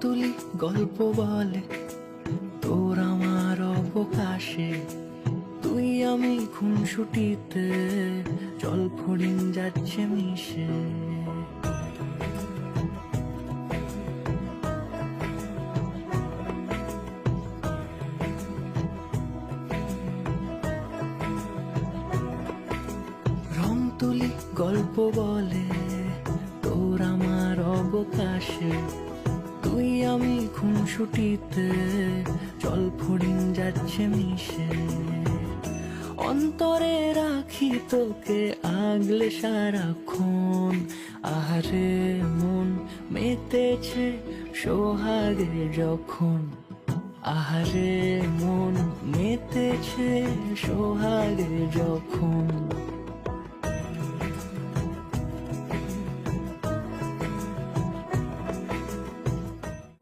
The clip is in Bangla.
তুলি গল্প বলে তোর আমার অবকাশে, তুই আমি খুনসুটিতে জল ফড়িং যাচ্ছে মিশে। রং তুলি গল্প বলে তোর আমার অবকাশে, তুই আমি খুনসুটিতে জল ফড়িং যাচ্ছে মিশে। অন্তরে রাখি তোকে আগলে সারাক্ষণ, আহারে মন মেতেছে সোহাগে যখন, আহারে মন মেতেছে সোহাগে যখন।